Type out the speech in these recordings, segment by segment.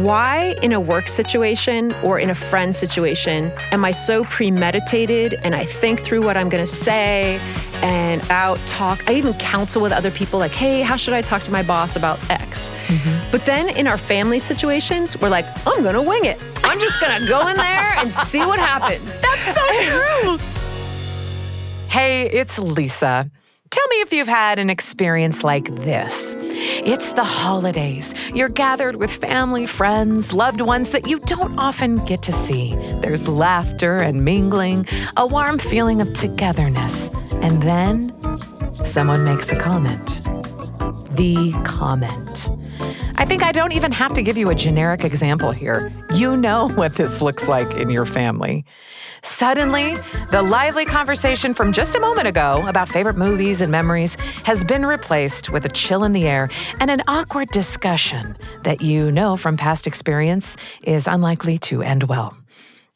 why in a work situation or in a friend situation am I so premeditated and I think through what I'm going to say and talk. I even counsel with other people like, hey, how should I talk to my boss about X? But then in our family situations, we're like, I'm going to wing it. I'm just going to go in there and see what happens. That's so true. Hey, it's Lisa. Tell me if you've had an experience like this. It's the holidays. You're gathered with family, friends, loved ones that you don't often get to see. There's laughter and mingling, a warm feeling of togetherness. And then someone makes a comment. The comment. I think I don't even have to give you a generic example here. You know what this looks like in your family. Suddenly, the lively conversation from just a moment ago about favorite movies and memories has been replaced with a chill in the air and an awkward discussion that you know from past experience is unlikely to end well.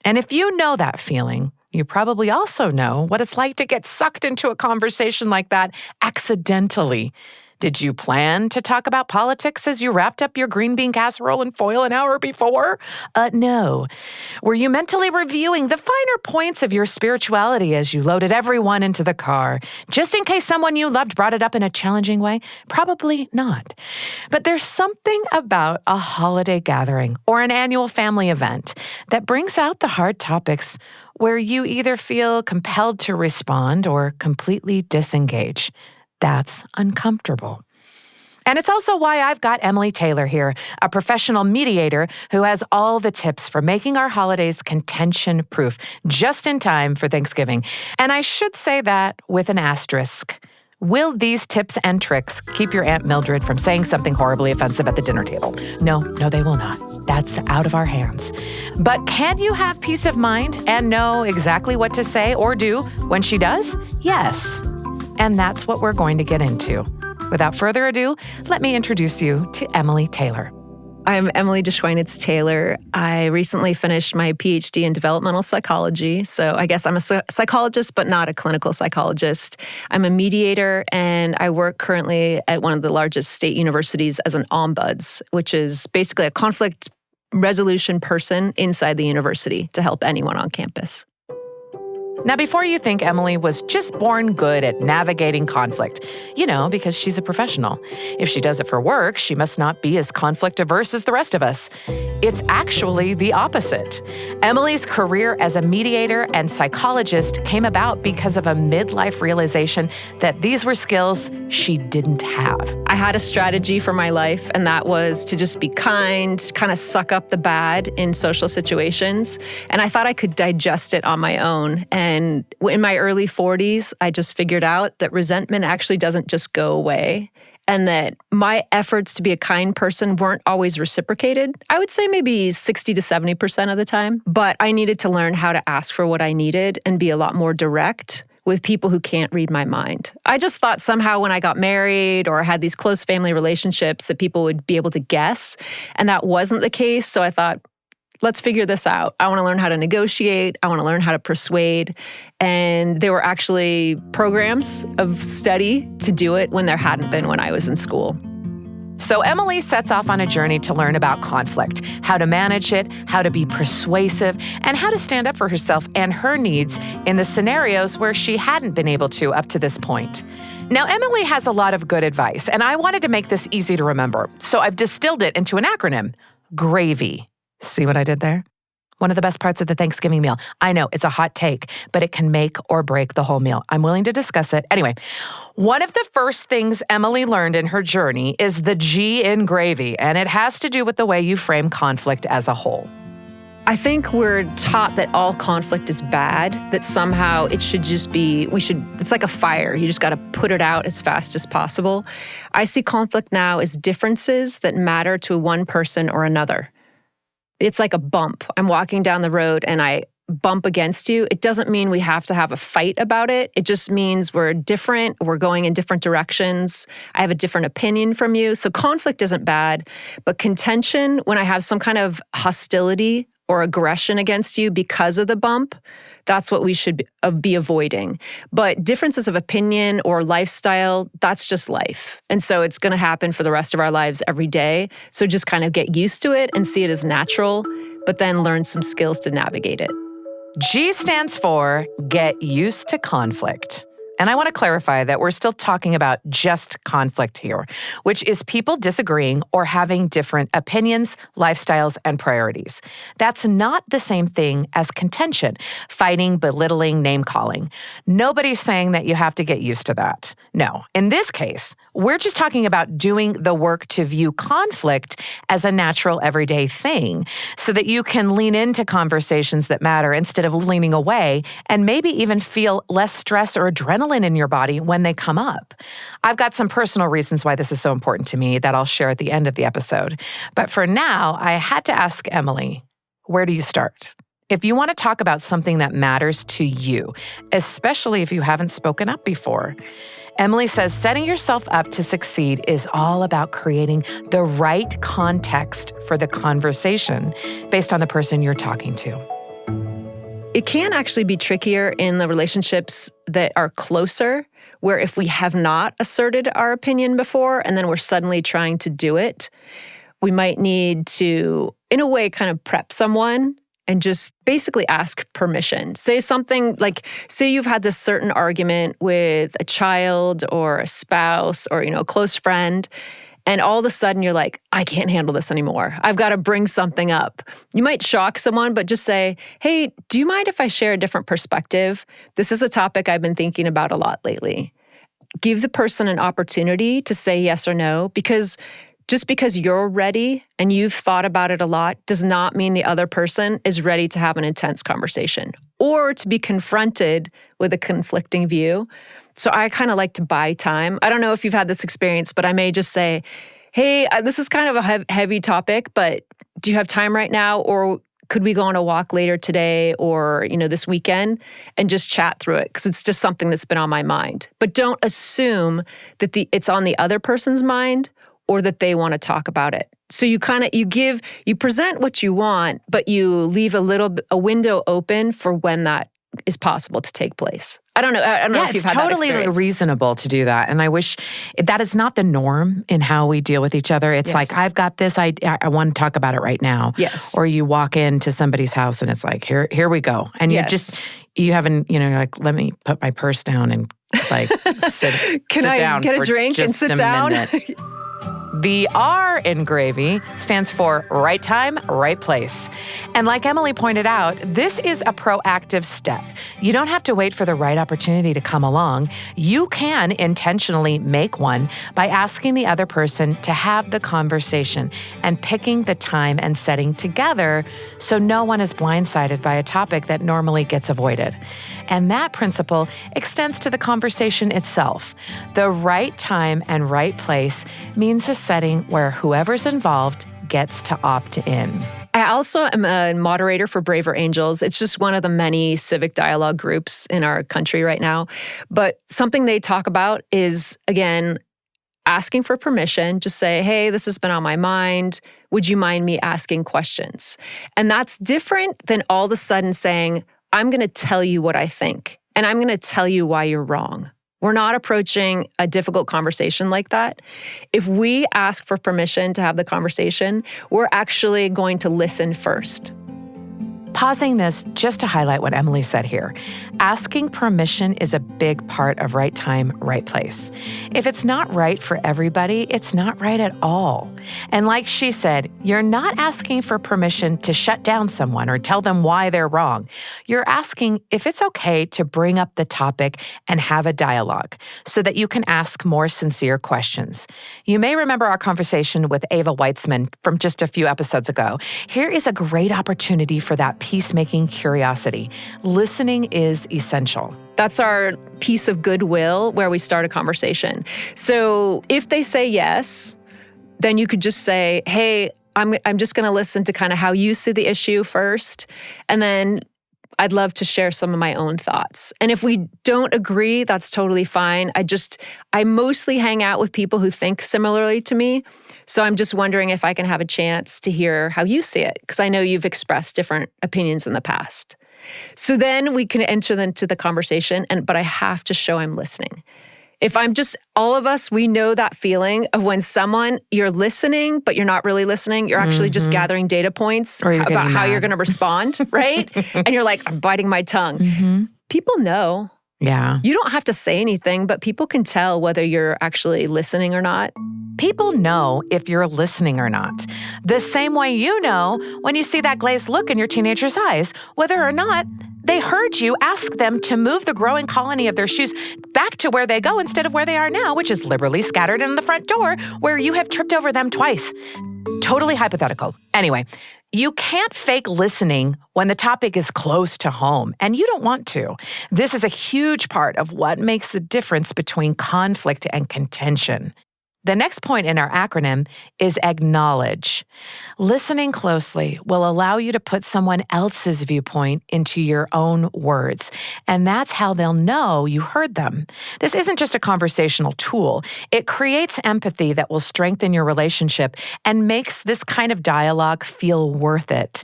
And if you know that feeling, you probably also know what it's like to get sucked into a conversation like that accidentally. Did you plan to talk about politics as you wrapped up your green bean casserole and foil an hour before? No. Were you mentally reviewing the finer points of your spirituality as you loaded everyone into the car, just in case someone you loved brought it up in a challenging way? Probably not. But there's something about a holiday gathering or an annual family event that brings out the hard topics where you either feel compelled to respond or completely disengage. That's uncomfortable. And it's also why I've got Emily Taylor here, a professional mediator who has all the tips for making our holidays contention-proof, just in time for Thanksgiving. And I should say that with an asterisk. Will these tips and tricks keep your Aunt Mildred from saying something horribly offensive at the dinner table? No, they will not. That's out of our hands. But can you have peace of mind and know exactly what to say or do when she does? Yes. And that's what we're going to get into. Without further ado, let me introduce you to Emily Taylor. I'm Emily DeSchweinitz-Taylor. I recently finished my PhD in developmental psychology. So I guess I'm a psychologist, but not a clinical psychologist. I'm a mediator, and I work currently at one of the largest state universities as an ombuds, which is basically a conflict resolution person inside the university to help anyone on campus. Now, before you think Emily was just born good at navigating conflict, because she's a professional. If she does it for work, she must not be as conflict averse as the rest of us. It's actually the opposite. Emily's career as a mediator and psychologist came about because of a midlife realization that these were skills she didn't have. I had a strategy for my life, and that was to just be kind, kind of suck up the bad in social situations. And I thought I could digest it on my own. And in my early 40s, I just figured out that resentment actually doesn't just go away, and that my efforts to be a kind person weren't always reciprocated. I would say maybe 60 to 70% of the time. But I needed to learn how to ask for what I needed and be a lot more direct with people who can't read my mind. I just thought somehow when I got married or had these close family relationships that people would be able to guess, and that wasn't the case. So I thought, let's figure this out. I want to learn how to negotiate. I want to learn how to persuade. And there were actually programs of study to do it when there hadn't been when I was in school. So Emily sets off on a journey to learn about conflict, how to manage it, how to be persuasive, and how to stand up for herself and her needs in the scenarios where she hadn't been able to up to this point. Now, Emily has a lot of good advice, and I wanted to make this easy to remember. So I've distilled it into an acronym, GRAVY. See what I did there? One of the best parts of the Thanksgiving meal. I know it's a hot take, but it can make or break the whole meal. I'm willing to discuss it. Anyway, one of the first things Emily learned in her journey is the G in gravy, and it has to do with the way you frame conflict as a whole. I think we're taught that all conflict is bad, that somehow it should just be, it's like a fire. You just got to put it out as fast as possible. I see conflict now as differences that matter to one person or another. It's like a bump. I'm walking down the road and I bump against you. It doesn't mean we have to have a fight about it. It just means we're different. We're going in different directions. I have a different opinion from you. So conflict isn't bad, but contention, when I have some kind of hostility or aggression against you because of the bump, that's what we should be avoiding. But differences of opinion or lifestyle, that's just life. And so it's going to happen for the rest of our lives every day. So just kind of get used to it and see it as natural, but then learn some skills to navigate it. G stands for get used to conflict. And I want to clarify that we're still talking about just conflict here, which is people disagreeing or having different opinions, lifestyles, and priorities. That's not the same thing as contention, fighting, belittling, name-calling. Nobody's saying that you have to get used to that. No. In this case, we're just talking about doing the work to view conflict as a natural everyday thing so that you can lean into conversations that matter instead of leaning away and maybe even feel less stress or adrenaline in your body when they come up. I've got some personal reasons why this is so important to me that I'll share at the end of the episode. But for now, I had to ask Emily, where do you start? If you want to talk about something that matters to you, especially if you haven't spoken up before. Emily says setting yourself up to succeed is all about creating the right context for the conversation based on the person you're talking to. It can actually be trickier in the relationships that are closer, where if we have not asserted our opinion before and then we're suddenly trying to do it, we might need to, in a way, kind of prep someone and just basically ask permission. Say something like, say you've had this certain argument with a child or a spouse or, a close friend, and all of a sudden you're like, I can't handle this anymore. I've got to bring something up. You might shock someone, but just say, hey, do you mind if I share a different perspective? This is a topic I've been thinking about a lot lately. Give the person an opportunity to say yes or no, because just because you're ready and you've thought about it a lot does not mean the other person is ready to have an intense conversation or to be confronted with a conflicting view. So I kind of like to buy time. I don't know if you've had this experience, but I may just say, hey, this is kind of a heavy topic, but do you have time right now? Or could we go on a walk later today or, this weekend and just chat through it? Because it's just something that's been on my mind. But don't assume that it's on the other person's mind or that they want to talk about it. So you present what you want, but you leave a window open for when that is possible to take place. I don't know if you've had that experience. It's totally reasonable to do that. And I wish that is not the norm in how we deal with each other. It's like, I've got this, I want to talk about it right now. Yes. Or you walk into somebody's house and it's like, here we go. And you haven't, you're like, let me put my purse down and sit Can I down get a drink and sit down? The R in gravy stands for right time, right place. And like Emily pointed out, this is a proactive step. You don't have to wait for the right opportunity to come along. You can intentionally make one by asking the other person to have the conversation and picking the time and setting together so no one is blindsided by a topic that normally gets avoided. And that principle extends to the conversation itself. The right time and right place means a setting where whoever's involved gets to opt in. I also am a moderator for Braver Angels. It's just one of the many civic dialogue groups in our country right now. But something they talk about is, again, asking for permission. Just say, hey, this has been on my mind. Would you mind me asking questions? And that's different than all of a sudden saying, I'm going to tell you what I think, and I'm going to tell you why you're wrong. We're not approaching a difficult conversation like that. If we ask for permission to have the conversation, we're actually going to listen first. Pausing this just to highlight what Emily said here. Asking permission is a big part of right time, right place. If it's not right for everybody, it's not right at all. And like she said, you're not asking for permission to shut down someone or tell them why they're wrong. You're asking if it's okay to bring up the topic and have a dialogue so that you can ask more sincere questions. You may remember our conversation with Ava Weitzman from just a few episodes ago. Here is a great opportunity for that peacemaking curiosity. Listening is essential. That's our piece of goodwill where we start a conversation. So if they say yes, then you could just say, hey, I'm just going to listen to kind of how you see the issue first. And then I'd love to share some of my own thoughts. And if we don't agree, that's totally fine. I mostly hang out with people who think similarly to me. So I'm just wondering if I can have a chance to hear how you see it, because I know you've expressed different opinions in the past. So then we can enter into the conversation, but I have to show I'm listening. If all of us, we know that feeling of when you're listening, but you're not really listening. You're actually just gathering data points about how you're going to respond, right? And you're like, I'm biting my tongue. Mm-hmm. People know. Yeah. You don't have to say anything, but people can tell whether you're actually listening or not. People know if you're listening or not. The same way you know when you see that glazed look in your teenager's eyes, whether or not they heard you ask them to move the growing colony of their shoes back to where they go instead of where they are now, which is liberally scattered in the front door where you have tripped over them twice. Totally hypothetical. Anyway, you can't fake listening when the topic is close to home, and you don't want to. This is a huge part of what makes the difference between conflict and contention. The next point in our acronym is acknowledge. Listening closely will allow you to put someone else's viewpoint into your own words, and that's how they'll know you heard them. This isn't just a conversational tool. It creates empathy that will strengthen your relationship and makes this kind of dialogue feel worth it.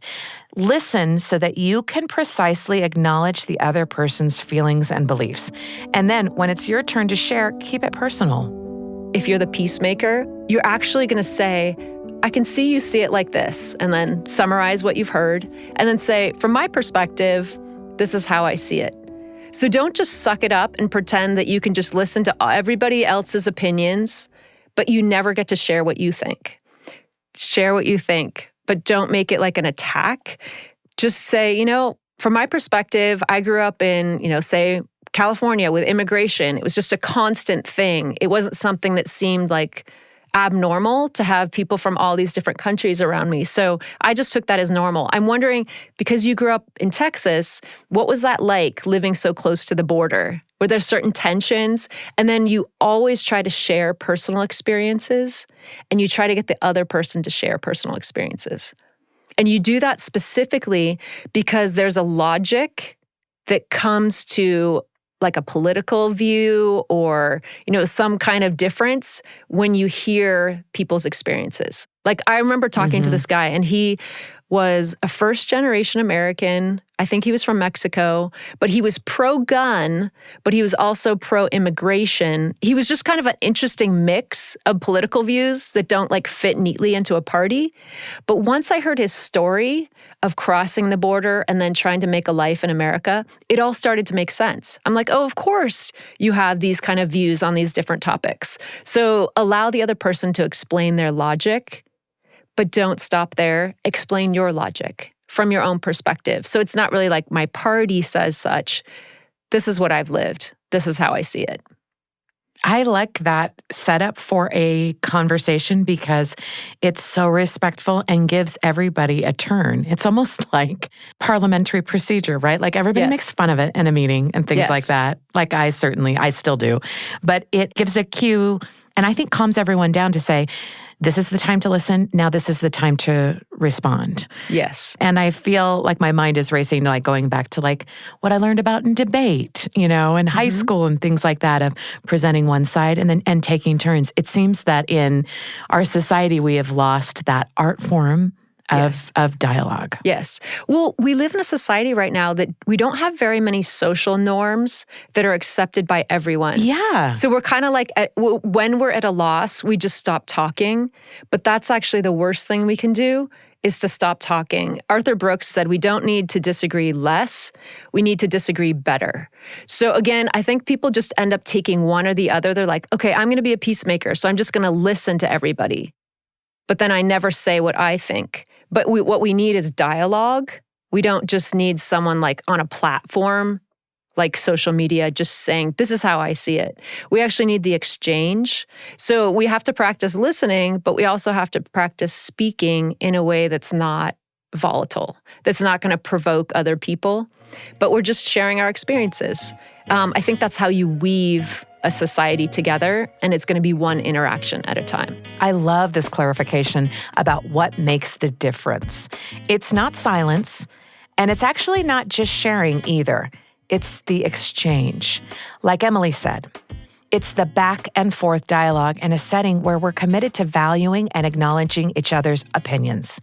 Listen so that you can precisely acknowledge the other person's feelings and beliefs. And then when it's your turn to share, keep it personal. If you're the peacemaker, you're actually going to say, I can see you see it like this, and then summarize what you've heard, and then say, from my perspective, this is how I see it. So don't just suck it up and pretend that you can just listen to everybody else's opinions, but you never get to share what you think. Share what you think, but don't make it like an attack. Just say, from my perspective, I grew up in, say, California with immigration. It was just a constant thing. It wasn't something that seemed like abnormal to have people from all these different countries around me. So I just took that as normal. I'm wondering, because you grew up in Texas, what was that like living so close to the border? Were there certain tensions? And then you always try to share personal experiences, and you try to get the other person to share personal experiences. And you do that specifically because there's a logic that comes to like a political view or, some kind of difference when you hear people's experiences. Like I remember talking to this guy, and he was a first-generation American. I think he was from Mexico, but he was pro-gun, but he was also pro-immigration. He was just kind of an interesting mix of political views that don't like fit neatly into a party. But once I heard his story of crossing the border and then trying to make a life in America, it all started to make sense. I'm like, oh, of course you have these kind of views on these different topics. So allow the other person to explain their logic, but don't stop there. Explain your logic from your own perspective. So it's not really like my party says such. This is what I've lived. This is how I see it. I like that setup for a conversation because it's so respectful and gives everybody a turn. It's almost like parliamentary procedure, right? Like everybody makes fun of it in a meeting and things like that. Like I still do. But it gives a cue and I think calms everyone down to say, this is the time to listen. Now this is the time to respond. Yes. And I feel like my mind is racing, like going back to like what I learned about in debate, in high school and things like that of presenting one side and taking turns. It seems that in our society, we have lost that art form of dialogue. Yes. Well, we live in a society right now that we don't have very many social norms that are accepted by everyone. Yeah. So we're kind of like, when we're at a loss, we just stop talking. But that's actually the worst thing we can do is to stop talking. Arthur Brooks said we don't need to disagree less, we need to disagree better. So again, I think people just end up taking one or the other. They're like, okay, I'm going to be a peacemaker, so I'm just going to listen to everybody. But then I never say what I think. But what we need is dialogue. We don't just need someone like on a platform like social media just saying, this is how I see it. We actually need the exchange. So we have to practice listening, but we also have to practice speaking in a way that's not volatile, that's not going to provoke other people, but we're just sharing our experiences. I think that's how you weave a society together, and it's going to be one interaction at a time. I love this clarification about what makes the difference. It's not silence, And it's actually not just sharing either. It's the exchange. Like Emily said, it's the back and forth dialogue in a setting where we're committed to valuing and acknowledging each other's opinions.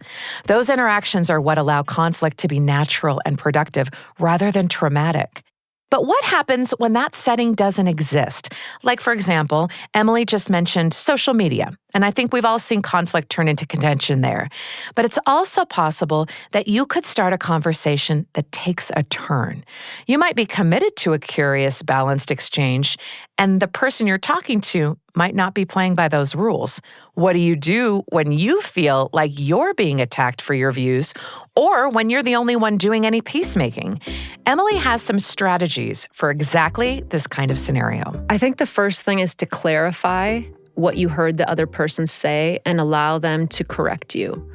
Those interactions are what allow conflict to be natural and productive rather than traumatic. But what happens when that setting doesn't exist? Like, for example, Emily just mentioned social media, and I think we've all seen conflict turn into contention there. But it's also possible that you could start a conversation that takes a turn. You might be committed to a curious, balanced exchange, and the person you're talking to might not be playing by those rules. What do you do when you feel like you're being attacked for your views, or when you're the only one doing any peacemaking? Emily has some strategies for exactly this kind of scenario. I think the first thing is to clarify what you heard the other person say and allow them to correct you.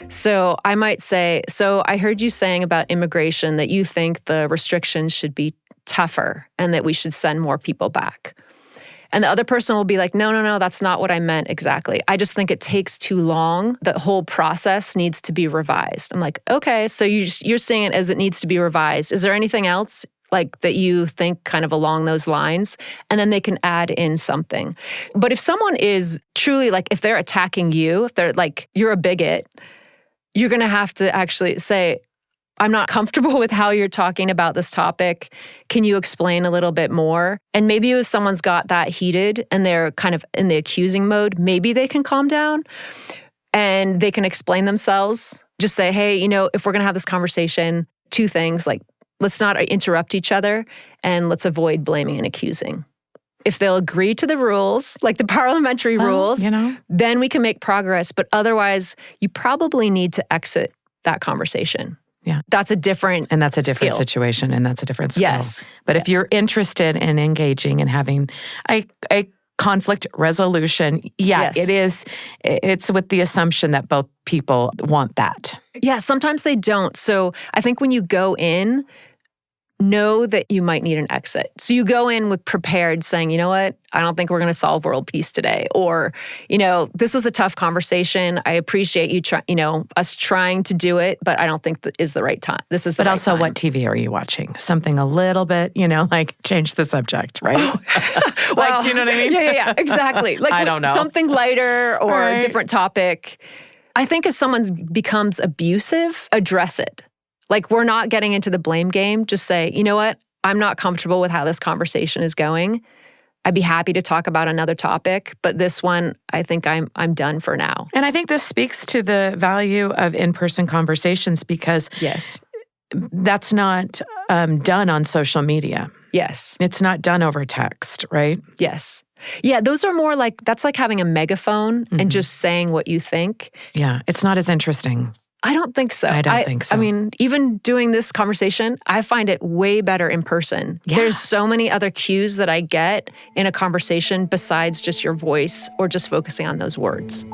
So I might say, so I heard you saying about immigration that you think the restrictions should be tougher and that we should send more people back. And the other person will be like, no, that's not what I meant exactly. I just think it takes too long. The whole process needs to be revised. I'm like, okay, so you're seeing it as it needs to be revised. Is there anything else like that you think kind of along those lines? And then they can add in something. But if someone is truly like, if they're attacking you, if they're like, you're a bigot, you're going to have to actually say, I'm not comfortable with how you're talking about this topic. Can you explain a little bit more? And maybe if someone's got that heated and they're kind of in the accusing mode, maybe they can calm down and they can explain themselves. Just say, hey, if we're going to have this conversation, two things, like let's not interrupt each other and let's avoid blaming and accusing. If they'll agree to the rules, like the parliamentary rules, then we can make progress. But otherwise, you probably need to exit that conversation. Yeah. That's a different skill. Situation, and that's a different skill. Yes. But if you're interested in engaging and having a conflict resolution, Yes. it's with the assumption that both people want that. Yeah, sometimes they don't. So I think when you go in, know that you might need an exit. So you go in with prepared saying, you know what, I don't think we're going to solve world peace today. Or, this was a tough conversation. I appreciate you us trying to do it, but I don't think that is the right time. This is the right time. But also, what TV are you watching? Something a little bit, like change the subject, right? Well, do you know what I mean? Yeah, exactly. Like I don't know. Something lighter or Right. a different topic. I think if someone becomes abusive, address it. Like, we're not getting into the blame game. Just say, you know what? I'm not comfortable with how this conversation is going. I'd be happy to talk about another topic, but this one, I think I'm done for now. And I think this speaks to the value of in-person conversations because Yes. that's not done on social media. Yes. It's not done over text, right? Yes. Yeah, those are more like, that's like having a megaphone and just saying what you think. Yeah, it's not as interesting. I don't think so. I don't think so. I mean, even doing this conversation, I find it way better in person. Yeah. There's so many other cues that I get in a conversation besides just your voice or just focusing on those words.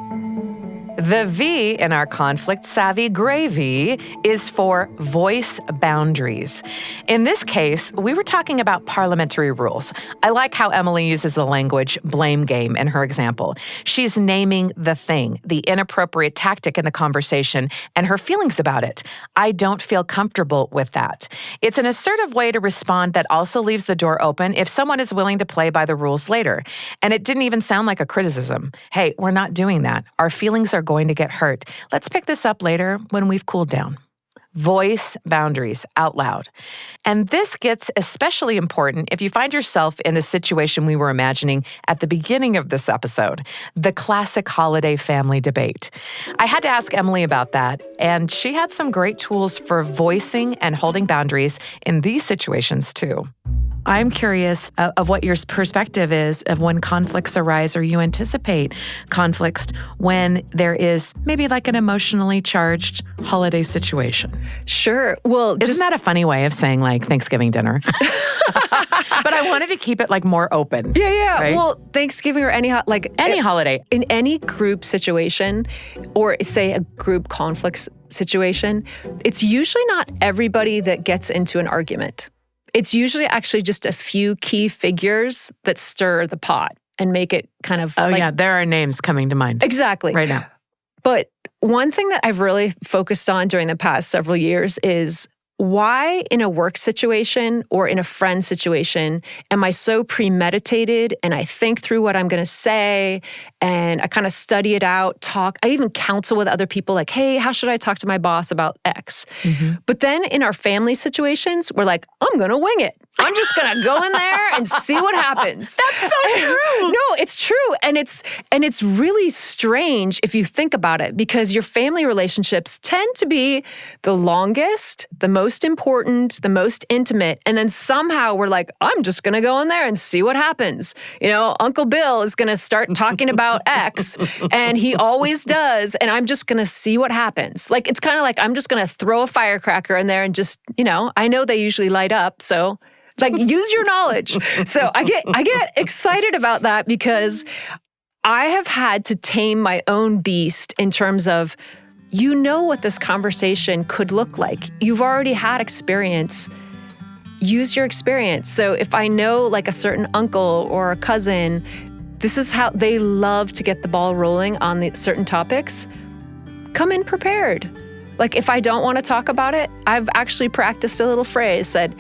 The V in our conflict savvy gray V is for voice boundaries. In this case, we were talking about parliamentary rules. I like how Emily uses the language blame game in her example. She's naming the thing, the inappropriate tactic in the conversation, and her feelings about it. I don't feel comfortable with that. It's an assertive way to respond that also leaves the door open if someone is willing to play by the rules later. And it didn't even sound like a criticism. Hey, we're not doing that. Our feelings are going to get hurt. Let's pick this up later when we've cooled down. Voice boundaries out loud. And this gets especially important if you find yourself in the situation we were imagining at the beginning of this episode, the classic holiday family debate. I had to ask Emily about that, and she had some great tools for voicing and holding boundaries in these situations too. I'm curious of what your perspective is of when conflicts arise or you anticipate conflicts when there is maybe like an emotionally charged holiday situation. Sure. Well, Isn't that a funny way of saying like Thanksgiving dinner? But I wanted to keep it like more open. Yeah. Right? Well, Thanksgiving or any holiday. In any group situation or say a group conflict situation, it's usually not everybody that gets into an argument. It's usually actually just a few key figures that stir the pot and make it kind of there are names coming to mind. Exactly. Right now. But one thing that I've really focused on during the past several years is why in a work situation or in a friend situation am I so premeditated and I think through what I'm going to say and I kind of study it out, talk. I even counsel with other people like, hey, how should I talk to my boss about X? But then in our family situations, we're like, I'm going to wing it. I'm just going to go in there and see what happens. That's so true. No, it's true. And it's really strange if you think about it, because your family relationships tend to be the longest, the most important, the most intimate. And then somehow we're like, I'm just going to go in there and see what happens. Uncle Bill is going to start talking about X, and he always does. And I'm just going to see what happens. Like, it's kind of like I'm just going to throw a firecracker in there and just, I know they usually light up. So like, use your knowledge. So I get excited about that because I have had to tame my own beast in terms of, what this conversation could look like. You've already had experience. Use your experience. So if I know like a certain uncle or a cousin, this is how they love to get the ball rolling on the certain topics, come in prepared. Like, if I don't want to talk about it, I've actually practiced a little phrase, said,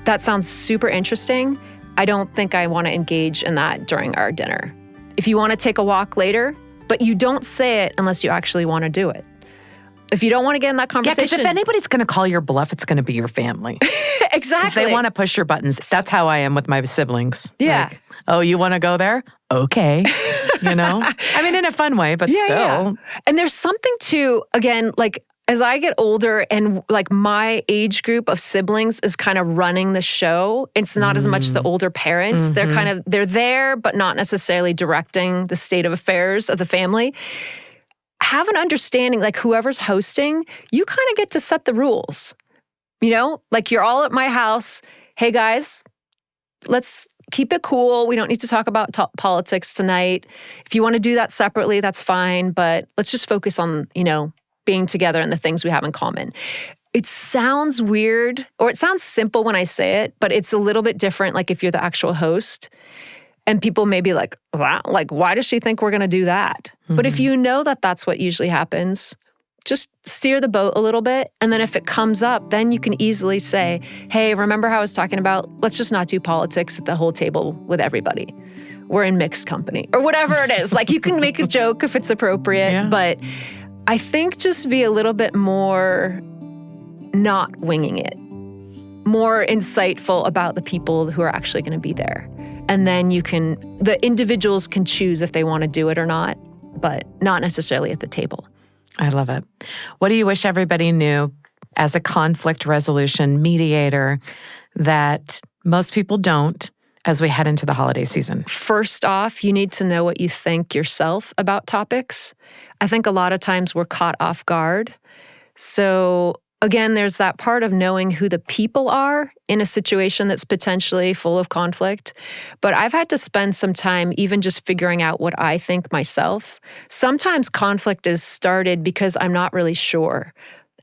that sounds super interesting. I don't think I want to engage in that during our dinner. If you want to take a walk later, but you don't say it unless you actually want to do it. If you don't want to get in that conversation. Yeah, because if anybody's going to call your bluff, it's going to be your family. Exactly. They want to push your buttons. That's how I am with my siblings. Yeah. Like, oh, you want to go there? Okay. I mean, in a fun way, but still. Yeah. And there's something to, again, like, as I get older and like my age group of siblings is kind of running the show, it's not as much the older parents. They're there, but not necessarily directing the state of affairs of the family. Have an understanding, like whoever's hosting, you kind of get to set the rules. Like, you're all at my house. Hey guys, let's keep it cool. We don't need to talk about politics tonight. If you want to do that separately, that's fine. But let's just focus on, being together and the things we have in common. It sounds weird, or it sounds simple when I say it, but it's a little bit different, like if you're the actual host. And people may be like, wow, like, why does she think we're going to do that? But if you know that that's what usually happens, just steer the boat a little bit. And then if it comes up, then you can easily say, hey, remember how I was talking about, let's just not do politics at the whole table with everybody. We're in mixed company, or whatever it is. Like, you can make a joke if it's appropriate, but I think just be a little bit more not winging it, more insightful about the people who are actually going to be there. And then the individuals can choose if they want to do it or not, but not necessarily at the table. I love it. What do you wish everybody knew as a conflict resolution mediator that most people don't as we head into the holiday season? First off, you need to know what you think yourself about topics. I think a lot of times we're caught off guard. So again, there's that part of knowing who the people are in a situation that's potentially full of conflict. But I've had to spend some time even just figuring out what I think myself. Sometimes conflict is started because I'm not really sure.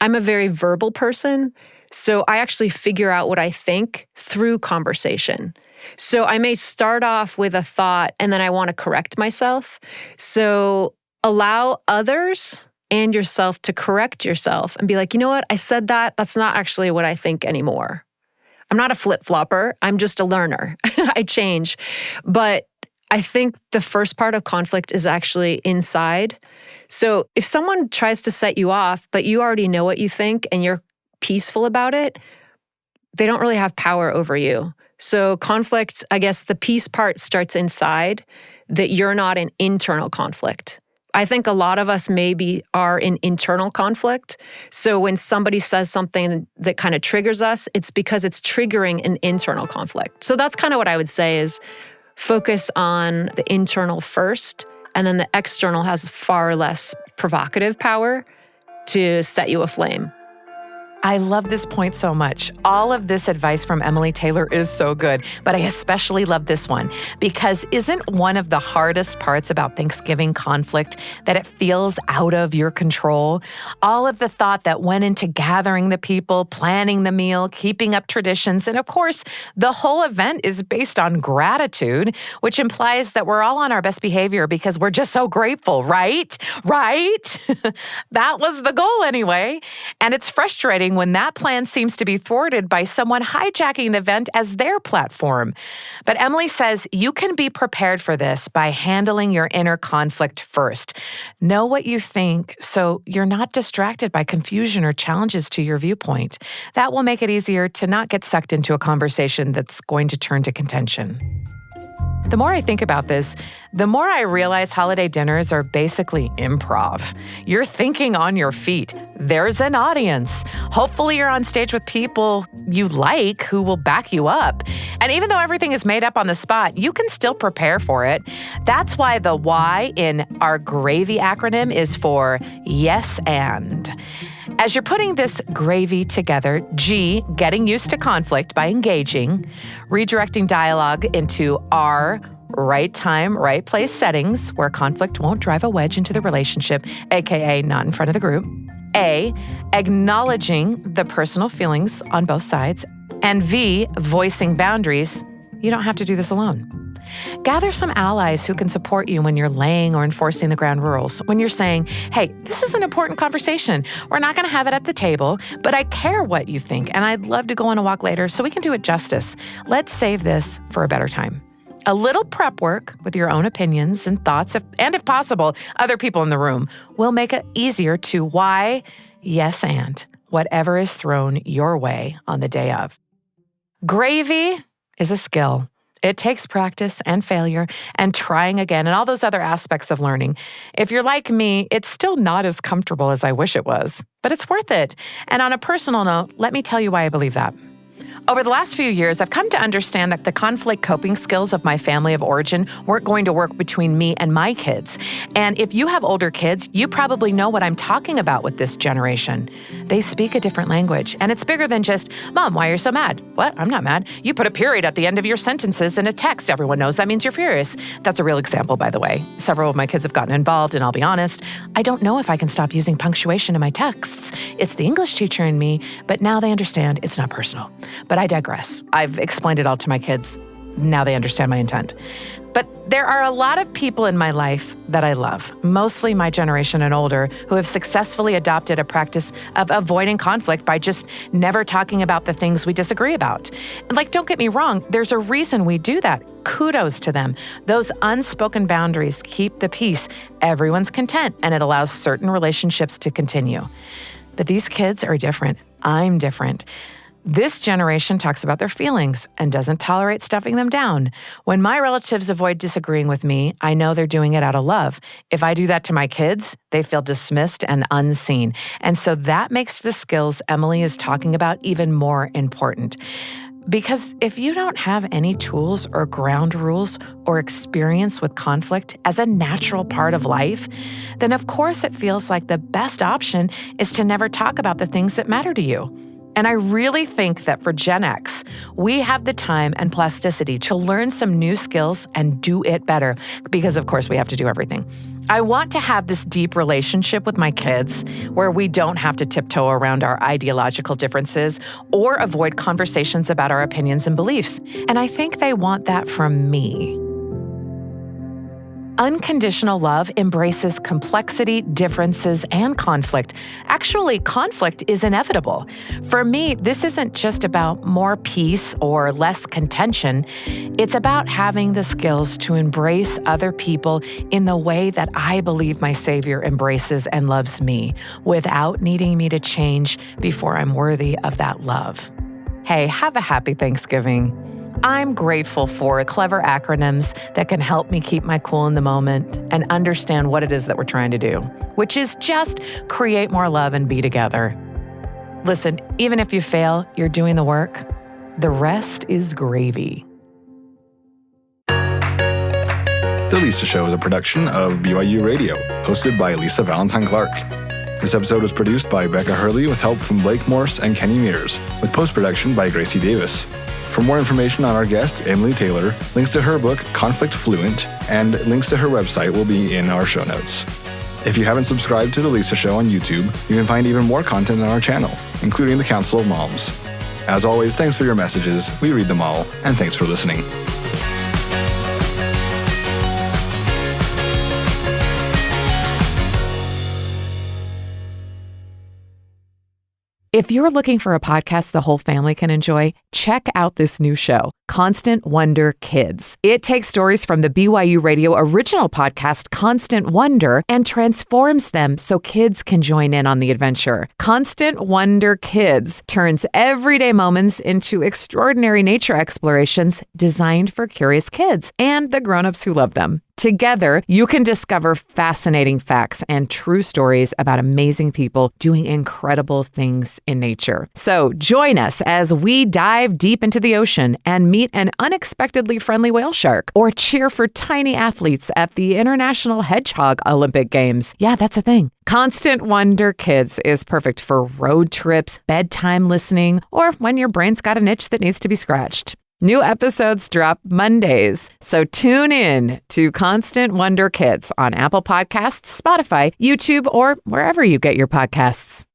I'm a very verbal person, so I actually figure out what I think through conversation. So I may start off with a thought and then I want to correct myself. So allow others and yourself to correct yourself and be like, you know what, I said that. That's not actually what I think anymore. I'm not a flip-flopper. I'm just a learner. I change. But I think the first part of conflict is actually inside. So if someone tries to set you off, but you already know what you think and you're peaceful about it, they don't really have power over you. So conflict, I guess the peace part starts inside, that you're not in internal conflict. I think a lot of us maybe are in internal conflict. So when somebody says something that kind of triggers us, it's because it's triggering an internal conflict. So that's kind of what I would say is focus on the internal first, and then the external has far less provocative power to set you aflame. I love this point so much. All of this advice from Emily Taylor is so good, but I especially love this one because isn't one of the hardest parts about Thanksgiving conflict that it feels out of your control? All of the thought that went into gathering the people, planning the meal, keeping up traditions, and of course, the whole event is based on gratitude, which implies that we're all on our best behavior because we're just so grateful, right? Right? That was the goal anyway. And it's frustrating frustrating when that plan seems to be thwarted by someone hijacking the event as their platform. But Emily says you can be prepared for this by handling your inner conflict first. Know what you think so you're not distracted by confusion or challenges to your viewpoint. That will make it easier to not get sucked into a conversation that's going to turn to contention. The more I think about this, the more I realize holiday dinners are basically improv. You're thinking on your feet. There's an audience. Hopefully you're on stage with people you like who will back you up. And even though everything is made up on the spot, you can still prepare for it. That's why the Y in our GRAVY acronym is for yes and. As you're putting this gravy together, G, getting used to conflict by engaging, redirecting dialogue into R, right time, right place settings where conflict won't drive a wedge into the relationship, aka not in front of the group. A, acknowledging the personal feelings on both sides. And V, voicing boundaries. You don't have to do this alone. Gather some allies who can support you when you're laying or enforcing the ground rules. When you're saying, hey, this is an important conversation. We're not going to have it at the table, but I care what you think, and I'd love to go on a walk later so we can do it justice. Let's save this for a better time. A little prep work with your own opinions and thoughts, and if possible, other people in the room, will make it easier to why, yes, and whatever is thrown your way on the day of. Gravy is a skill. It takes practice and failure and trying again and all those other aspects of learning. If you're like me, it's still not as comfortable as I wish it was, but it's worth it. And on a personal note, let me tell you why I believe that. Over the last few years, I've come to understand that the conflict coping skills of my family of origin weren't going to work between me and my kids. And if you have older kids, you probably know what I'm talking about with this generation. They speak a different language, and it's bigger than just, Mom, why are you so mad? What? I'm not mad. You put a period at the end of your sentences in a text. Everyone knows that means you're furious. That's a real example, by the way. Several of my kids have gotten involved, and I'll be honest, I don't know if I can stop using punctuation in my texts. It's the English teacher in me, but now they understand it's not personal. But I digress. I've explained it all to my kids. Now they understand my intent. But there are a lot of people in my life that I love, mostly my generation and older, who have successfully adopted a practice of avoiding conflict by just never talking about the things we disagree about. And don't get me wrong, there's a reason we do that. Kudos to them. Those unspoken boundaries keep the peace. Everyone's content, and it allows certain relationships to continue. But these kids are different. I'm different. This generation talks about their feelings and doesn't tolerate stuffing them down. When my relatives avoid disagreeing with me, I know they're doing it out of love. If I do that to my kids, they feel dismissed and unseen. And so that makes the skills Emily is talking about even more important. Because if you don't have any tools or ground rules or experience with conflict as a natural part of life, then of course it feels like the best option is to never talk about the things that matter to you. And I really think that for Gen X, we have the time and plasticity to learn some new skills and do it better, because of course we have to do everything. I want to have this deep relationship with my kids where we don't have to tiptoe around our ideological differences or avoid conversations about our opinions and beliefs. And I think they want that from me. Unconditional love embraces complexity, differences, and conflict. Actually, conflict is inevitable. For me, this isn't just about more peace or less contention. It's about having the skills to embrace other people in the way that I believe my Savior embraces and loves me, without needing me to change before I'm worthy of that love. Hey, have a happy Thanksgiving. I'm grateful for clever acronyms that can help me keep my cool in the moment and understand what it is that we're trying to do, which is just create more love and be together. Listen, even if you fail, you're doing the work. The rest is gravy. The Lisa Show is a production of BYU Radio, hosted by Lisa Valentine Clark. This episode was produced by Becca Hurley with help from Blake Morse and Kenny Mears, with post-production by Gracie Davis. For more information on our guest, Emily Taylor, links to her book, Conflict Fluent, and links to her website will be in our show notes. If you haven't subscribed to The Lisa Show on YouTube, you can find even more content on our channel, including the Council of Moms. As always, thanks for your messages. We read them all, and thanks for listening. If you're looking for a podcast the whole family can enjoy, check out this new show, Constant Wonder Kids. It takes stories from the BYU Radio original podcast, Constant Wonder, and transforms them so kids can join in on the adventure. Constant Wonder Kids turns everyday moments into extraordinary nature explorations designed for curious kids and the grown-ups who love them. Together, you can discover fascinating facts and true stories about amazing people doing incredible things in nature. So join us as we dive deep into the ocean and meet an unexpectedly friendly whale shark, or cheer for tiny athletes at the International Hedgehog Olympic Games. Yeah, that's a thing. Constant Wonder Kids is perfect for road trips, bedtime listening, or when your brain's got an itch that needs to be scratched. New episodes drop Mondays, so tune in to Constant Wonder Kids on Apple Podcasts, Spotify, YouTube, or wherever you get your podcasts.